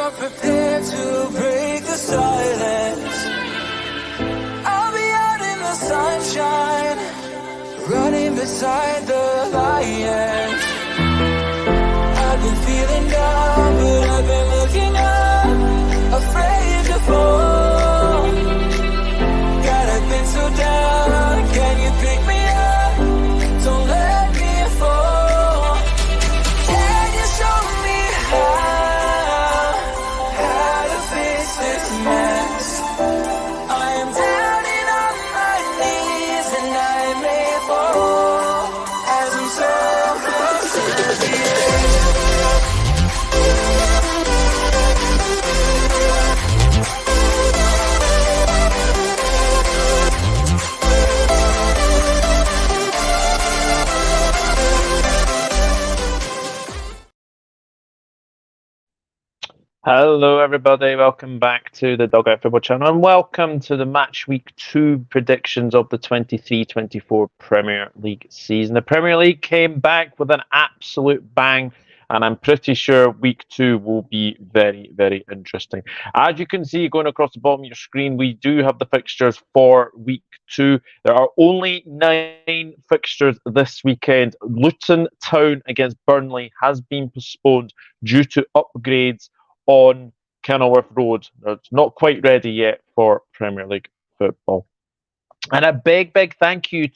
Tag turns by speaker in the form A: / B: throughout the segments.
A: are prepared to break the silence. I'll be out in the sunshine, running beside the lions. I've been feeling down, but I've been looking up, afraid to fall. God, I've been so down, can you pick me up? Don't let me fall. Can you show me how to fix this mess? I am down and on my knees and I may fall as I'm so close to the edge.
B: Hello, everybody. Welcome back to the Dugout Football Channel, and welcome to the Matchweek 2 predictions of the 23-24 Premier League season. The Premier League came back with an absolute bang, and I'm pretty sure Week 2 will be very, very interesting. As you can see, going across the bottom of your screen, we do have the fixtures for Week 2. There are only 9 fixtures this weekend. Luton Town against Burnley has been postponed due to upgrades on Kenilworth Road. It's not quite ready yet for Premier League football. And a big, big thank you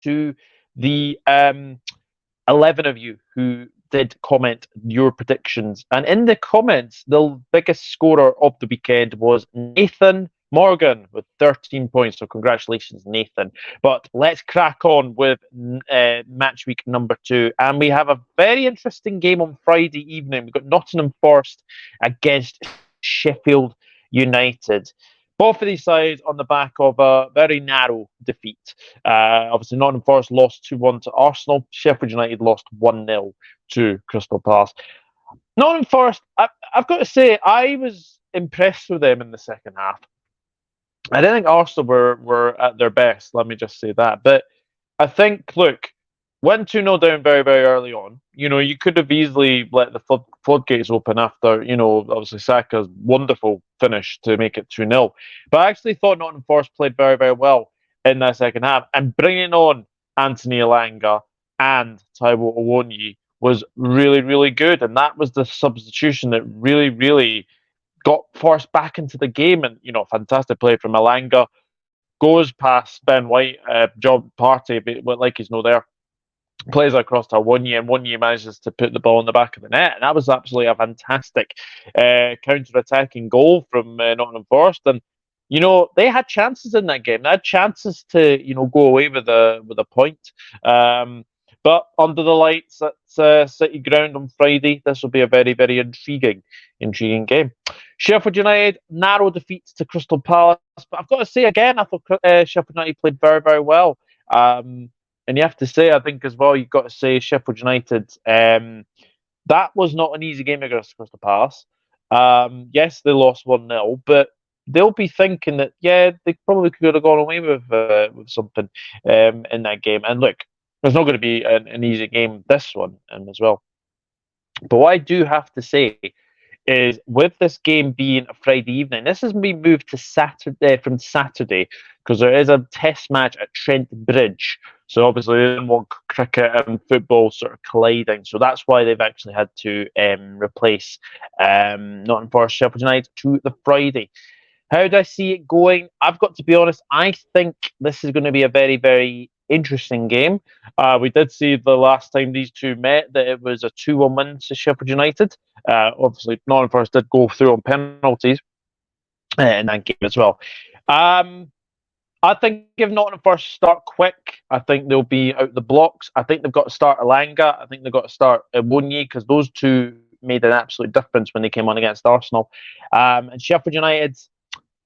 B: to the 11 of you who did comment your predictions. And in the comments, the biggest scorer of the weekend was Nathan Morgan with 13 points. So congratulations, Nathan. But let's crack on with match week number 2. And we have a very interesting game on Friday evening. We've got Nottingham Forest against Sheffield United. Both of these sides on the back of a very narrow defeat. Obviously, Nottingham Forest lost 2-1 to Arsenal. Sheffield United lost 1-0 to Crystal Palace. Nottingham Forest, I've got to say, I was impressed with them in the second half. I didn't think Arsenal were at their best, let me just say that. But I think, look, went 2-0 down very, very early on. You know, you could have easily let the floodgates open after, you know, obviously Saka's wonderful finish to make it 2-0. But I actually thought Nottingham Forest played very, very well in that second half. And bringing on Anthony Elanga and Taiwo Awoniyi was really, really good. And that was the substitution that really, really got Forest back into the game. And, you know, fantastic play from Elanga. Goes past Ben White, Job Party, but like he's no there. Plays across to Awoniyi, and Awoniyi manages to put the ball in the back of the net. And that was absolutely a fantastic counter-attacking goal from Nottingham Forest. And, you know, they had chances in that game. They had chances to, you know, go away with a point. But under the lights at City Ground on Friday, this will be a very, very intriguing game. Sheffield United, narrow defeats to Crystal Palace. But I've got to say again, I thought Sheffield United played very, very well. And you have to say, I think as well, you've got to say Sheffield United, that was not an easy game against Crystal Palace. Yes, they lost 1-0, but they'll be thinking that, yeah, they probably could have gone away with something in that game. And look, there's not going to be an easy game this one as well. But what I do have to say is, with this game being a Friday evening, this has been moved to Saturday from Saturday because there is a test match at Trent Bridge. So obviously they didn't want cricket and football sort of colliding. So that's why they've actually had to replace Nottingham Forest Sheffield United to the Friday. How do I see it going? I've got to be honest, I think this is going to be a very, very interesting game. We did see the last time these two met that it was a 2-1 win to Sheffield United. Obviously, Nottingham Forest did go through on penalties in that game as well. I think if Nottingham Forest start quick, I think they'll be out the blocks. I think they've got to start Elanga. I think they've got to start Awoniyi, because those two made an absolute difference when they came on against Arsenal. And Sheffield United's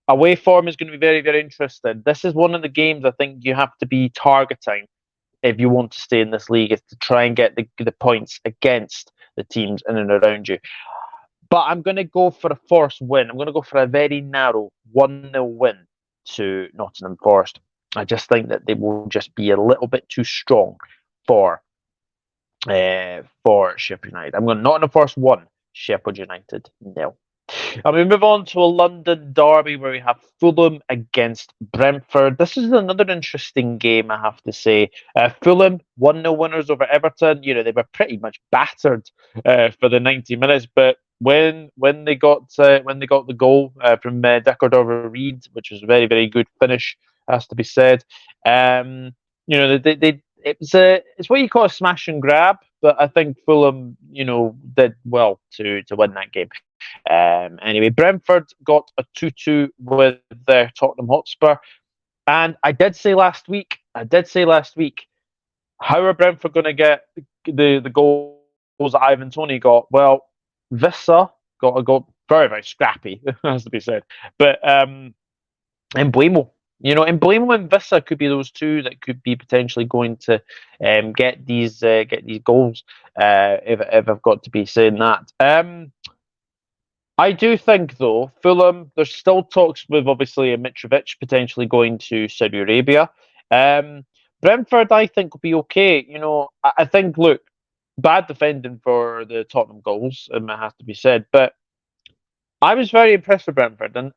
B: away form is going to be very, very interesting. This is one of the games I think you have to be targeting if you want to stay in this league, is to try and get the points against the teams in and around you. But I'm going to go for a Forest win. I'm going to go for a very narrow 1-0 win to Nottingham Forest. I just think that they will just be a little bit too strong for Sheffield United. I'm going Nottingham Forest 1, Sheffield United 0. And we move on to a London derby where we have Fulham against Brentford. This is another interesting game, I have to say. Fulham 1-0 winners over Everton. They were pretty much battered for the 90 minutes, but when they got the goal from Decker Reed, which was a very very good finish, has to be said. It's what you call a smash and grab, but I think Fulham did well to win that game. Anyway, Brentford got a 2-2 with their Tottenham Hotspur. And I did say last week, how are Brentford going to get the goals that Ivan Toney got? Well, Vissa got a goal, very, very scrappy, has to be said. But Emblemo, Emblemo and Vissa could be those two that could be potentially going to get these goals, if I've got to be saying that. I do think, though, Fulham, there's still talks with obviously a Mitrovic potentially going to Saudi Arabia. Um, Brentford, I think, will be okay. I think, look, bad defending for the Tottenham goals, it has to be said. But I was very impressed with Brentford, and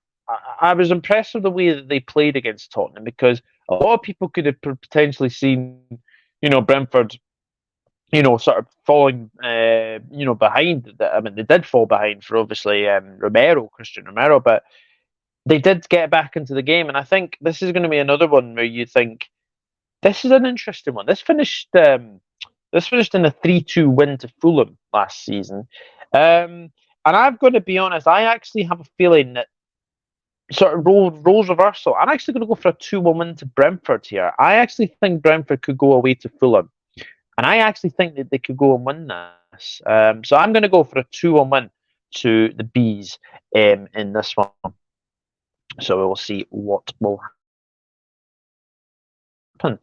B: I was impressed with the way that they played against Tottenham because a lot of people could have potentially seen, Brentford sort of falling, behind. I mean, they did fall behind for obviously Christian Romero, but they did get back into the game. And I think this is going to be another one where you think this is an interesting one. This finished in a 3-2 win to Fulham last season. And I've got to be honest, I actually have a feeling that sort of roles reversal. I'm actually going to go for a 2-1 win to Brentford here. I actually think Brentford could go away to Fulham. And I actually think that they could go and win this. So I'm going to go for a 2-1 win to the Bees in this one. So we will see what will happen.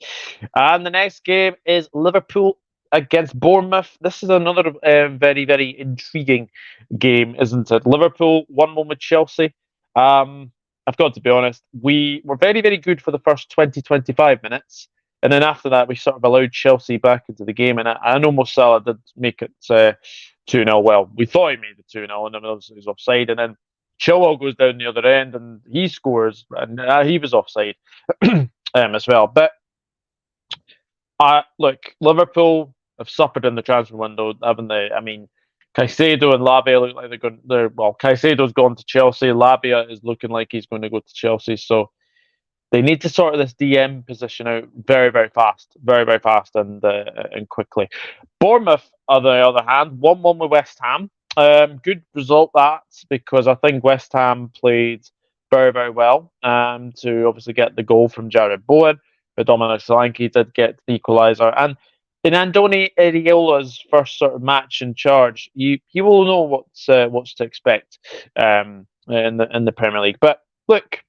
B: And the next game is Liverpool against Bournemouth. This is another very, very intriguing game, isn't it? Liverpool 1-1 with Chelsea. I've got to be honest, we were very, very good for the first 20-25 minutes. And then after that, we sort of allowed Chelsea back into the game. And I know Mo Salah did make it 2-0. Well, we thought he made it 2-0, and then obviously he was offside. And then Chilwell goes down the other end and he scores, and he was offside as well. But look, Liverpool have suffered in the transfer window, haven't they? I mean, Caicedo and Lavia look like Caicedo's gone to Chelsea. Lavia is looking like he's going to go to Chelsea. So they need to sort of this DM position out very, very fast, and quickly. Bournemouth, on the other hand, 1-1 with West Ham. Good result that, because I think West Ham played very, very well to obviously get the goal from Jared Bowen, but Dominic Solanke did get the equaliser. And in Andoni Iraola's first sort of match in charge, he will know what's to expect in the Premier League. But look,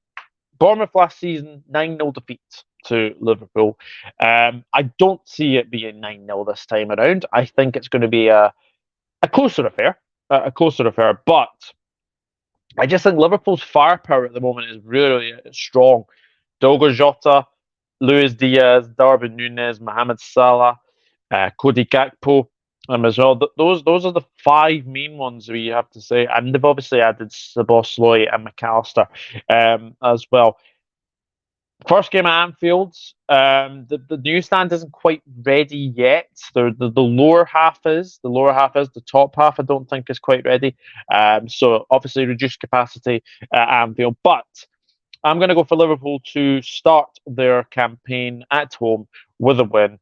B: Bournemouth last season 9-0 defeat to Liverpool. I don't see it being 9-0 this time around. I think it's going to be a closer affair, But I just think Liverpool's firepower at the moment is really, really strong. Diogo Jota, Luis Diaz, Darwin Núñez, Mohamed Salah, Cody Gakpo, as well. Those are the five main ones we have to say, and they've obviously added Szoboszlai and McAllister as well. First game at Anfield, the new stand isn't quite ready yet. The lower half is. The top half I don't think is quite ready. So obviously reduced capacity at Anfield, but I'm going to go for Liverpool to start their campaign at home with a win.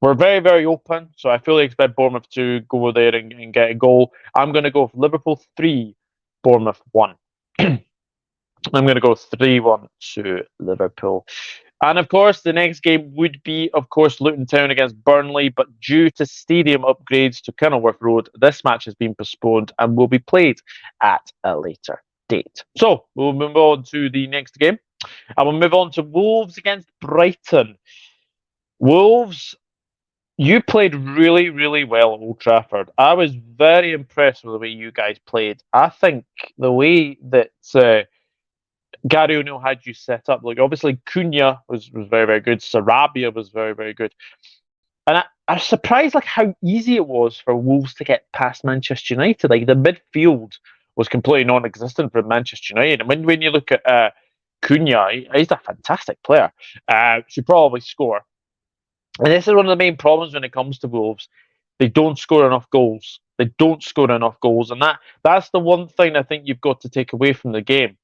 B: We're very, very open, so I fully expect Bournemouth to go there and get a goal. I'm going to go for Liverpool 3, Bournemouth 1. I'm going to go 3-1 to Liverpool. And of course, the next game would be, of course, Luton Town against Burnley, but due to stadium upgrades to Kenilworth Road, this match has been postponed and will be played at a later date. So we'll move on to the next game, and we'll move on to Wolves against Brighton. Wolves, you played really, really well at Old Trafford. I was very impressed with the way you guys played. I think the way that Gary O'Neill had you set up, like obviously Cunha was very, very good. Sarabia was very, very good. And I was surprised like how easy it was for Wolves to get past Manchester United. Like the midfield was completely non-existent for Manchester United. And when you look at Cunha, he's a fantastic player. Should probably score. And this is one of the main problems when it comes to Wolves. They don't score enough goals. They don't score enough goals, and that's the one thing I think you've got to take away from the game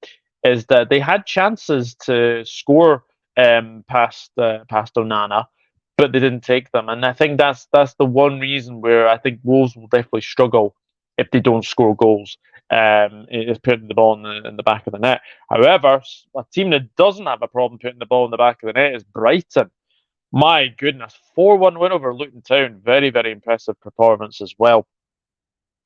B: is that they had chances to score past Onana, but they didn't take them. And I think that's the one reason where I think Wolves will definitely struggle if they don't score goals. Is putting the ball in the back of the net. However, a team that doesn't have a problem putting the ball in the back of the net is Brighton. My goodness, 4-1 win over Luton Town. Very, very impressive performance as well.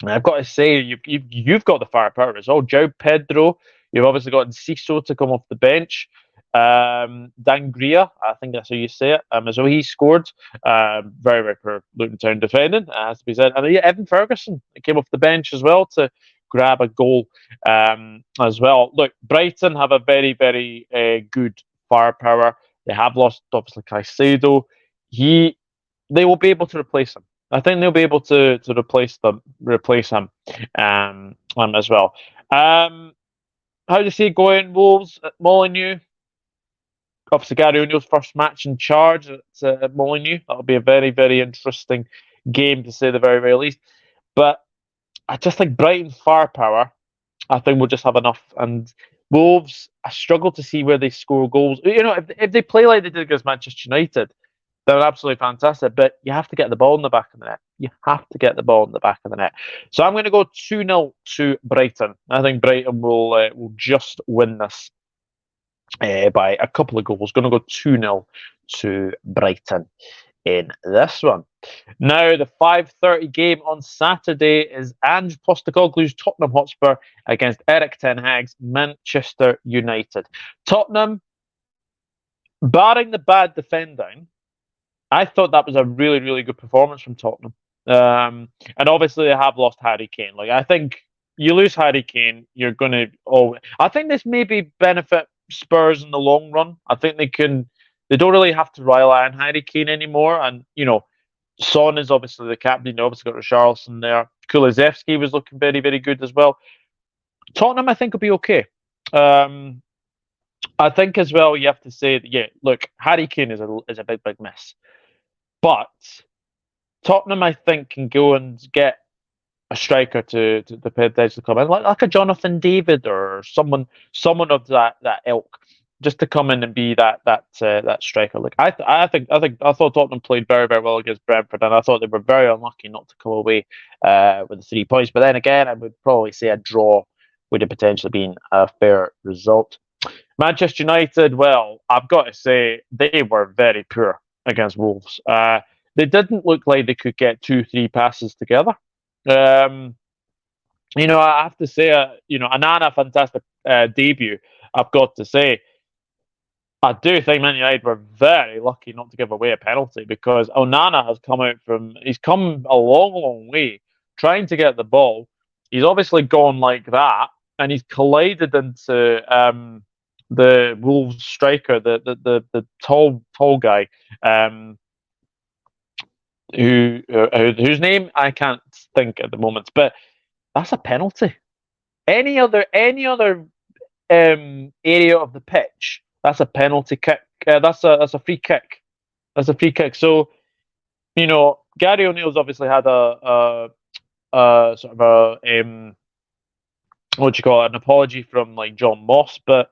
B: And I've got to say, you've got the firepower as well. João Pedro, you've obviously got Enciso to come off the bench. Dangria, I think that's how you say it, as well. He scored. Very, very poor Luton Town defending, has to be said. And yeah, Evan Ferguson came off the bench as well to grab a goal as well. Look, Brighton have a very, very good firepower. They have lost, obviously, Caicedo. They will be able to replace him. I think they'll be able to replace him as well. How do you see it going, Wolves at Molineux? Obviously, Gary O'Neill's first match in charge at Molineux. That'll be a very, very interesting game to say the very, very least. But I just think Brighton's firepower, I think we'll just have enough. And Wolves, I struggle to see where they score goals. You know, if they play like they did against Manchester United, they're absolutely fantastic, but you have to get the ball in the back of the net. You have to get the ball in the back of the net. So I'm going to go 2-0 to Brighton. I think Brighton will just win this by a couple of goals. Going to go 2-0 to Brighton in this one. Now, the 5:30 game on Saturday is Ange Postecoglou's Tottenham Hotspur against Erik ten Hag's Manchester United. Tottenham, barring the bad defending, I thought that was a really, really good performance from Tottenham. And obviously, they have lost Harry Kane. Like I think you lose Harry Kane, you're going to. Oh, I think this maybe benefit Spurs in the long run. I think they can. They don't really have to rely on Harry Kane anymore. And you know, Son is obviously the captain. You obviously got Richarlison there. Kulusevski was looking very, very good as well. Tottenham, I think, will be okay. I think as well, you have to say that, yeah, look, Harry Kane is a big, big miss. But Tottenham, I think, can go and get a striker to potentially come in, like a Jonathan David or someone of that ilk, just to come in and be that striker. Like I thought Tottenham played very, very well against Brentford, and I thought they were very unlucky not to come away with the 3 points. But then again, I would probably say a draw would have potentially been a fair result. Manchester United, well, I've got to say they were very poor against Wolves. They didn't look like they could get 2-3 passes together. You know, I have to say, Onana, fantastic debut. I've got to say, I do think Man United were very lucky not to give away a penalty because Onana he's come a long, long way trying to get the ball. He's obviously gone like that, and he's collided into the Wolves striker, the tall guy, whose name I can't think at the moment, but that's a penalty. Any other area of the pitch, that's a penalty kick. That's a free kick. That's a free kick. So, you know, Gary O'Neill's obviously had a sort of a what do you call it, an apology from like John Moss, but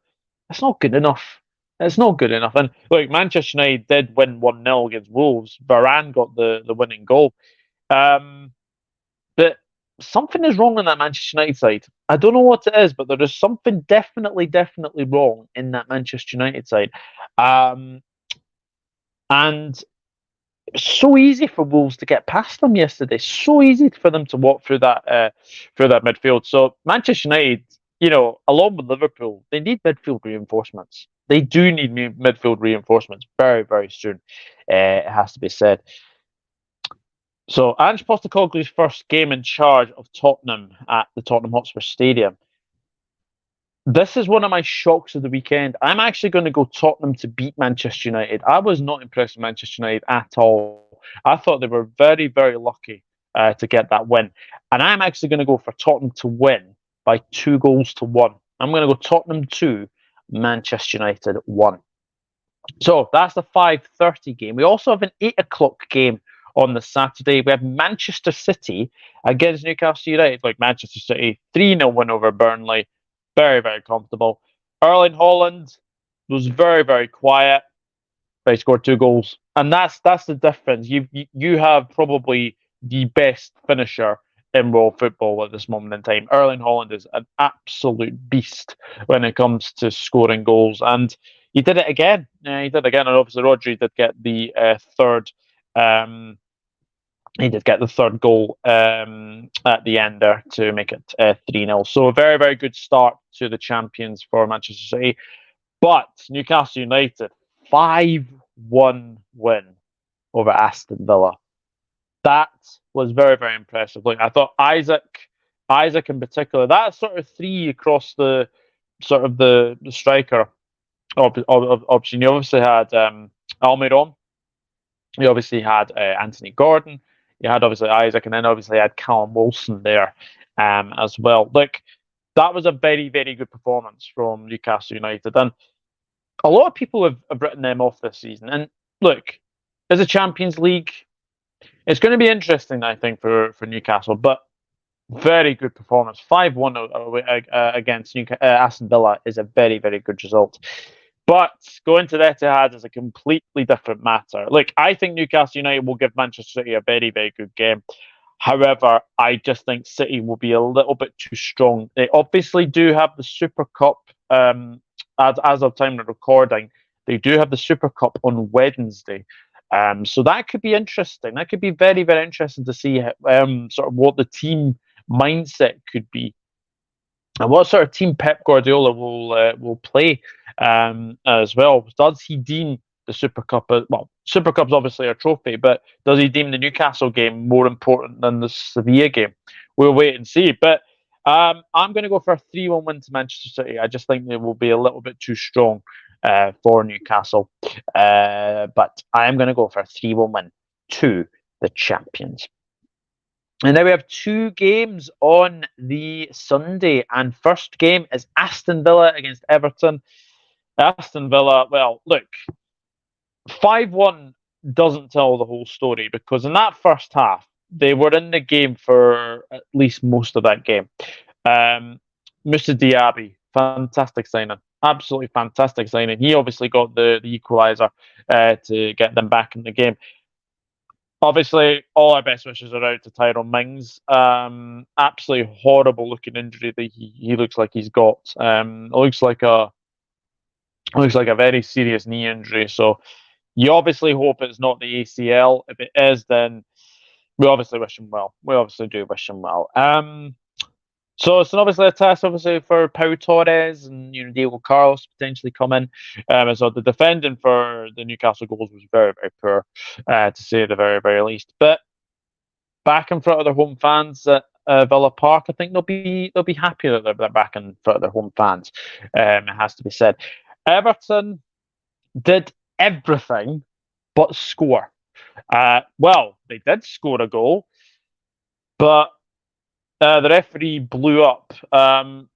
B: it's not good enough. It's not good enough. And look, Manchester United did win 1-0 against Wolves. Varane got the winning goal. But something is wrong on that Manchester United side. I don't know what it is, but there is something definitely wrong in that Manchester United side. And it's so easy for Wolves to get past them yesterday. So easy for them to walk through that midfield. So Manchester United, you know, along with Liverpool, they need midfield reinforcements. They do need midfield reinforcements very, very soon. It has to be said. So Ange Postecoglou's first game in charge of Tottenham at the Tottenham Hotspur Stadium. This is one of my shocks of the weekend. I'm actually going to go Tottenham to beat Manchester United. I was not impressed with Manchester United at all I thought they were very, very lucky to get that win. And I'm actually going to go for Tottenham to win by 2-1. I'm going to go Tottenham 2, Manchester United 1. So that's the 5:30 game. We also have an 8 o'clock game on the Saturday. We have Manchester City against Newcastle United. Like Manchester City, 3-0 win over Burnley. Very, very comfortable. Erling Haaland was very, very quiet. They scored 2 goals. And that's the difference. You have probably the best finisher in world football at this moment in time. Erling Haaland is an absolute beast when it comes to scoring goals. And he did it again. He did it again. And obviously Rodri did get the third he did get the third goal at the end there to make it 3-0. So a very, very good start to the champions for Manchester City. But Newcastle United, 5-1 win over Aston Villa. That was very, very impressive. Like I thought Isaac in particular, that sort of three across the sort of the striker option. You obviously had Almiron. You obviously had Anthony Gordon. You had obviously Isaac, and then obviously had Callum Wilson there as well. Like that was a very, very good performance from Newcastle United, and a lot of people have written them off this season. And look, as a Champions League, it's going to be interesting, I think, for Newcastle. But very good performance. 5-1 against Aston Villa is a very, very good result. But going to the Etihad is a completely different matter. Like, I think Newcastle United will give Manchester City a very, very good game. However, I just think City will be a little bit too strong. They obviously do have the Super Cup, as of time of recording, they do have the Super Cup on Wednesday. So that could be interesting. That could be very, very interesting to see sort of what the team mindset could be. And what sort of team Pep Guardiola will play as well? Does he deem the Super Cup? Well, Super Cup's obviously a trophy, but does he deem the Newcastle game more important than the Sevilla game? We'll wait and see. But I'm going to go for a 3-1 win to Manchester City. I just think they will be a little bit too strong for Newcastle. But I am going to go for a 3-1 win to the champions. And now we have 2 games on the Sunday. And first game is Aston Villa against Everton. Aston Villa, well, look, 5-1 doesn't tell the whole story because in that first half, they were in the game for at least most of that game. Moussa Diaby, fantastic signing. Absolutely fantastic signing. He obviously got the equaliser to get them back in the game. Obviously, all our best wishes are out to Tyrone Mings. Absolutely horrible looking injury that he looks like he's got. It looks like a very serious knee injury. So you obviously hope it's not the ACL. If it is, then we obviously wish him well. We obviously do wish him well. So it's obviously a test, obviously, for Pau Torres and Diego Carlos potentially come in. So the defending for the Newcastle goals was very, very poor, to say the very, very least. But back in front of their home fans at Villa Park, I think they'll be happy that they're back in front of their home fans. It has to be said. Everton did everything but score. Well, they did score a goal, but the referee blew up.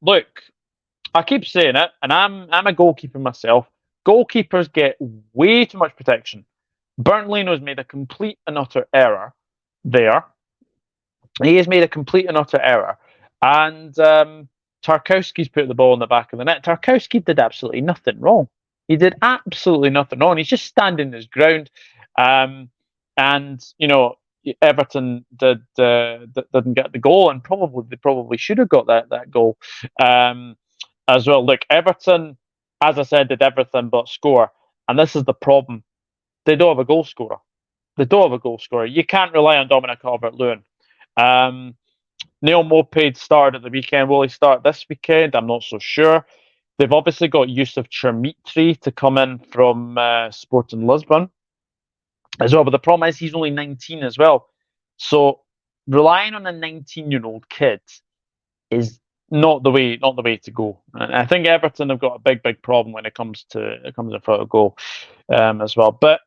B: Look, I keep saying it, and I'm a goalkeeper myself. Goalkeepers get way too much protection. Bernd made a complete and utter error there. He has made a complete and utter error. And Tarkowski's put the ball in the back of the net. Tarkowski did absolutely nothing wrong. He did absolutely nothing wrong. He's just standing his ground. And, Everton didn't get the goal, and they probably should have got that goal as well. Look, Everton, as I said, did everything but score, and this is the problem: they don't have a goal scorer. You can't rely on Dominic Calvert-Lewin. Neil Maupay started at the weekend. Will he start this weekend? I'm not so sure. They've obviously got Yusuf Chermitri to come in from Sporting Lisbon as well, but the problem is he's only 19 as well. So relying on a 19-year-old kid is not the way to go. And I think Everton have got a big problem when it comes in front of goal as well. But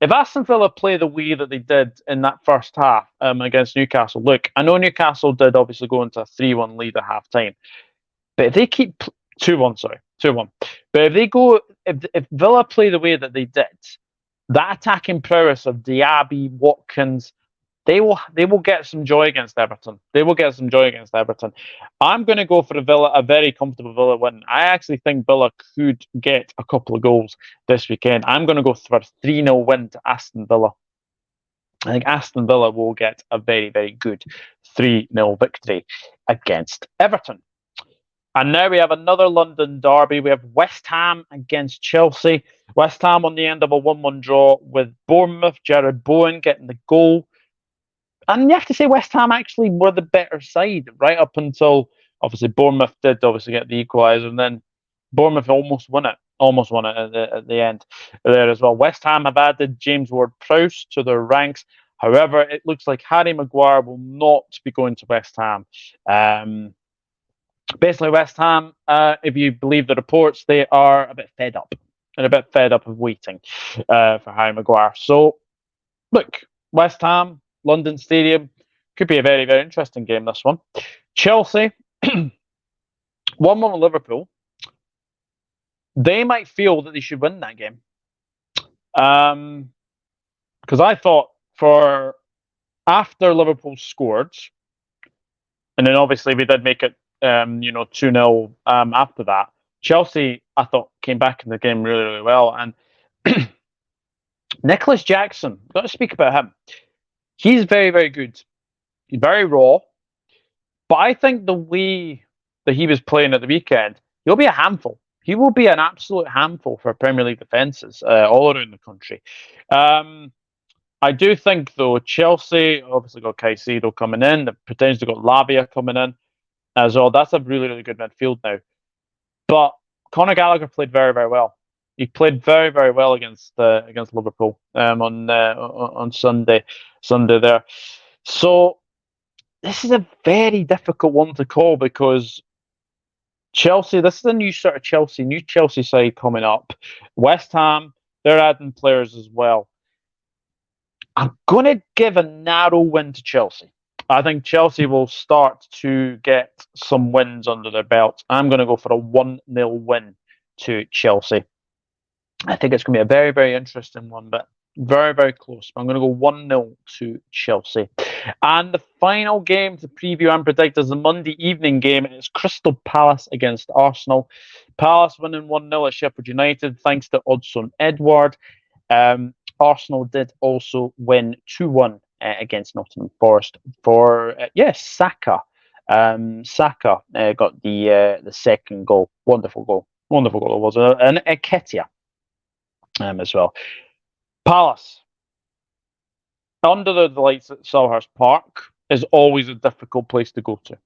B: if Aston Villa play the way that they did in that first half against Newcastle, look, I know Newcastle did obviously go into a 3-1 lead at half time, but if they keep 2-1, sorry, 2-1, but if Villa play the way that they did, that attacking prowess of Diaby, Watkins, they will get some joy against Everton. They will get some joy against Everton. I'm going to go for a very comfortable Villa win. I actually think Villa could get a couple of goals this weekend. I'm going to go for a 3-0 win to Aston Villa. I think Aston Villa will get a very, very good 3-0 victory against Everton. And now we have another London derby. We have West Ham against Chelsea. West Ham on the end of a 1-1 draw with Bournemouth. Jared Bowen getting the goal. And you have to say West Ham actually were the better side right up until obviously Bournemouth did obviously get the equaliser, and then Bournemouth almost won it. Almost won it at the end there as well. West Ham have added James Ward-Prowse to their ranks. However, it looks like Harry Maguire will not be going to West Ham. Basically, West Ham, if you believe the reports, they are a bit fed up. And a bit fed up of waiting for Harry Maguire. So, look, West Ham, London Stadium, could be a very, very interesting game, this one. Chelsea, 1-1 with Liverpool. They might feel that they should win that game. Because I thought for after Liverpool scored, and then obviously we did make it 2-0 after that. Chelsea, I thought, came back in the game really, really well. And Nicholas Jackson, got to speak about him. He's very, very good. He's very raw. But I think the way that he was playing at the weekend, he'll be a handful. He will be an absolute handful for Premier League defences all around the country. I do think, though, Chelsea obviously got Caicedo coming in. They've potentially got Lavia coming in as well. That's a really, really good midfield now. But Conor Gallagher played very, very well. He played very, very well against Liverpool on Sunday there. So this is a very difficult one to call because Chelsea, this is a new sort of new Chelsea side coming up. West Ham, they're adding players as well. I'm going to give a narrow win to Chelsea. I think Chelsea will start to get some wins under their belt. I'm going to go for a 1-0 win to Chelsea. I think it's going to be a very, very interesting one, but very, very close. I'm going to go 1-0 to Chelsea. And the final game to preview and predict is the Monday evening game. It's Crystal Palace against Arsenal. Palace winning 1-0 at Sheffield United thanks to Odsonne-Édouard. Arsenal did also win 2-1 against Nottingham Forest for Saka. Saka got the second goal. Wonderful goal it was, and Ketia as well. Palace under the lights at Selhurst Park is always a difficult place to go to.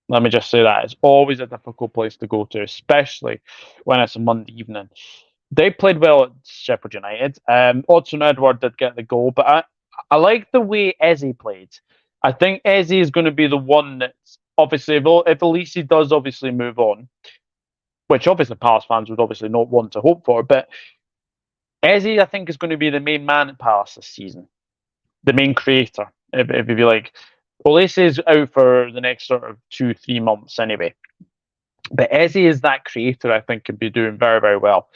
B: Let me just say that it's always a difficult place to go to, especially when it's a Monday evening. They played well at Sheffield United. Odsonne-Édouard did get the goal, but I like the way Eze played. I think Eze is going to be the one that's obviously, if Elise does obviously move on, which obviously Palace fans would obviously not want to hope for, but Eze, I think, is going to be the main man at Palace this season, the main creator, if you like. Elise is out for the next sort of 2-3 months anyway. But Eze is that creator, I think, could be doing very, very well,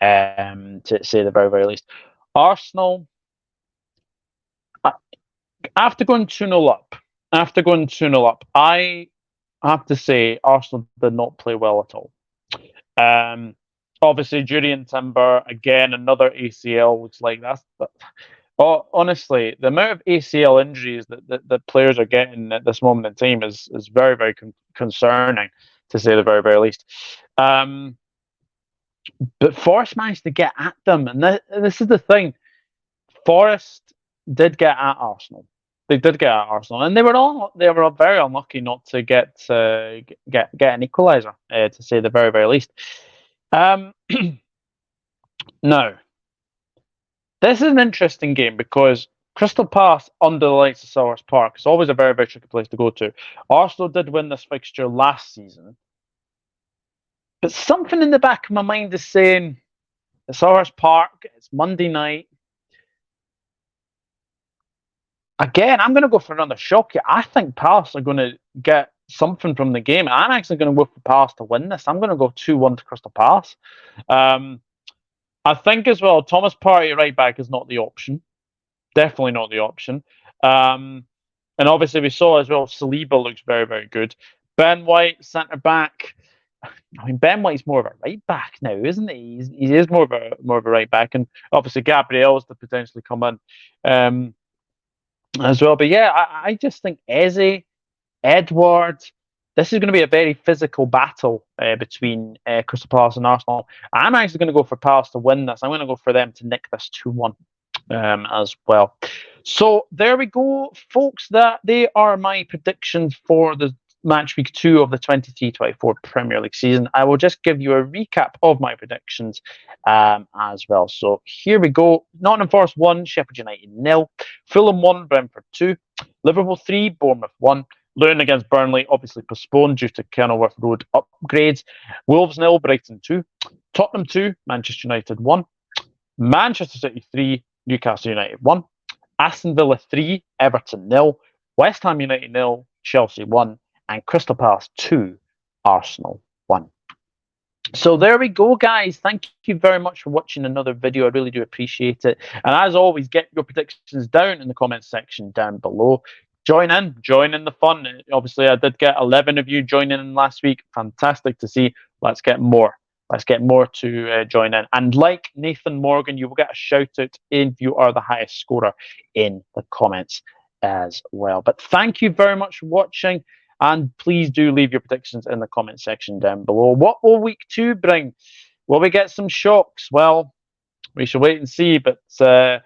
B: to say the very, very least. Arsenal, after going 2-0 up, I have to say Arsenal did not play well at all. Obviously, Julian Timber, again, another ACL. Looks like that's... honestly, the amount of ACL injuries that players are getting at this moment in time is very, very concerning, to say the very, very least. But Forest managed to get at them, and this is the thing. Forest did get at Arsenal. They did get at Arsenal, and they were very unlucky not to get an equaliser, to say the very, very least. Now, this is an interesting game because Crystal Palace under the lights of Selhurst Park is always a very, very tricky place to go to. Arsenal did win this fixture last season, but something in the back of my mind is saying it's Selhurst Park, it's Monday night. Again, I'm going to go for another shock here. I think Palace are going to get something from the game. I'm actually going to go for Palace to win this. I'm going to go 2-1 to Crystal Palace. I think as well, Thomas Partey right back is not the option. Definitely not the option. And obviously we saw as well, Saliba looks very, very good. Ben White, centre back. I mean, Ben White's more of a right back now, isn't he? He is more of a right back, and obviously Gabriel's to potentially come in as well. But yeah, I just think Eze, Edward, this is going to be a very physical battle between Crystal Palace and Arsenal. I'm actually going to go for Palace to win this. I'm going to go for them to nick this 2-1 as well. So there we go, folks. They are my predictions for the match week 2 of the 23-24 Premier League season. I will just give you a recap of my predictions as well. So here we go. Nottingham Forest 1, Sheffield United 0, Fulham 1, Brentford 2, Liverpool 3, Bournemouth 1, Luton against Burnley, obviously postponed due to Kenilworth Road upgrades, Wolves 0, Brighton 2, Tottenham 2, Manchester United 1, Manchester City 3, Newcastle United 1, Aston Villa 3, Everton 0, West Ham United 0, Chelsea 1, and Crystal Palace 2, Arsenal 1. So there we go, guys. Thank you very much for watching another video. I really do appreciate it. And as always, get your predictions down in the comments section down below. Join in the fun. Obviously, I did get 11 of you joining in last week. Fantastic to see. Let's get more. Let's get more to join in. And like Nathan Morgan, you will get a shout out if you are the highest scorer in the comments as well. But thank you very much for watching. And please do leave your predictions in the comment section down below. What will week 2 bring? Will we get some shocks? Well, we shall wait and see. But the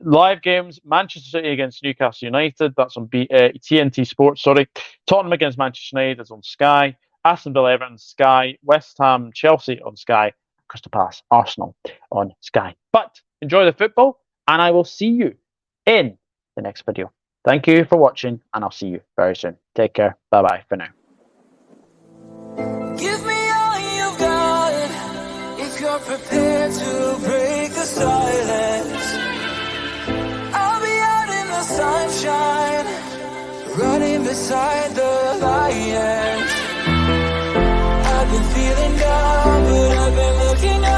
B: live games, Manchester City against Newcastle United, that's on TNT Sports, sorry. Tottenham against Manchester United is on Sky. Aston Villa, Everton, Sky. West Ham, Chelsea on Sky. Crystal Palace, Arsenal on Sky. But enjoy the football, and I will see you in the next video. Thank you for watching, and I'll see you very soon. Take care. Bye-bye for now.
A: Give me all you've got. If you're prepared to break the silence, I'll be out in the sunshine, running beside the lions. I've been feeling down, but I've been looking up.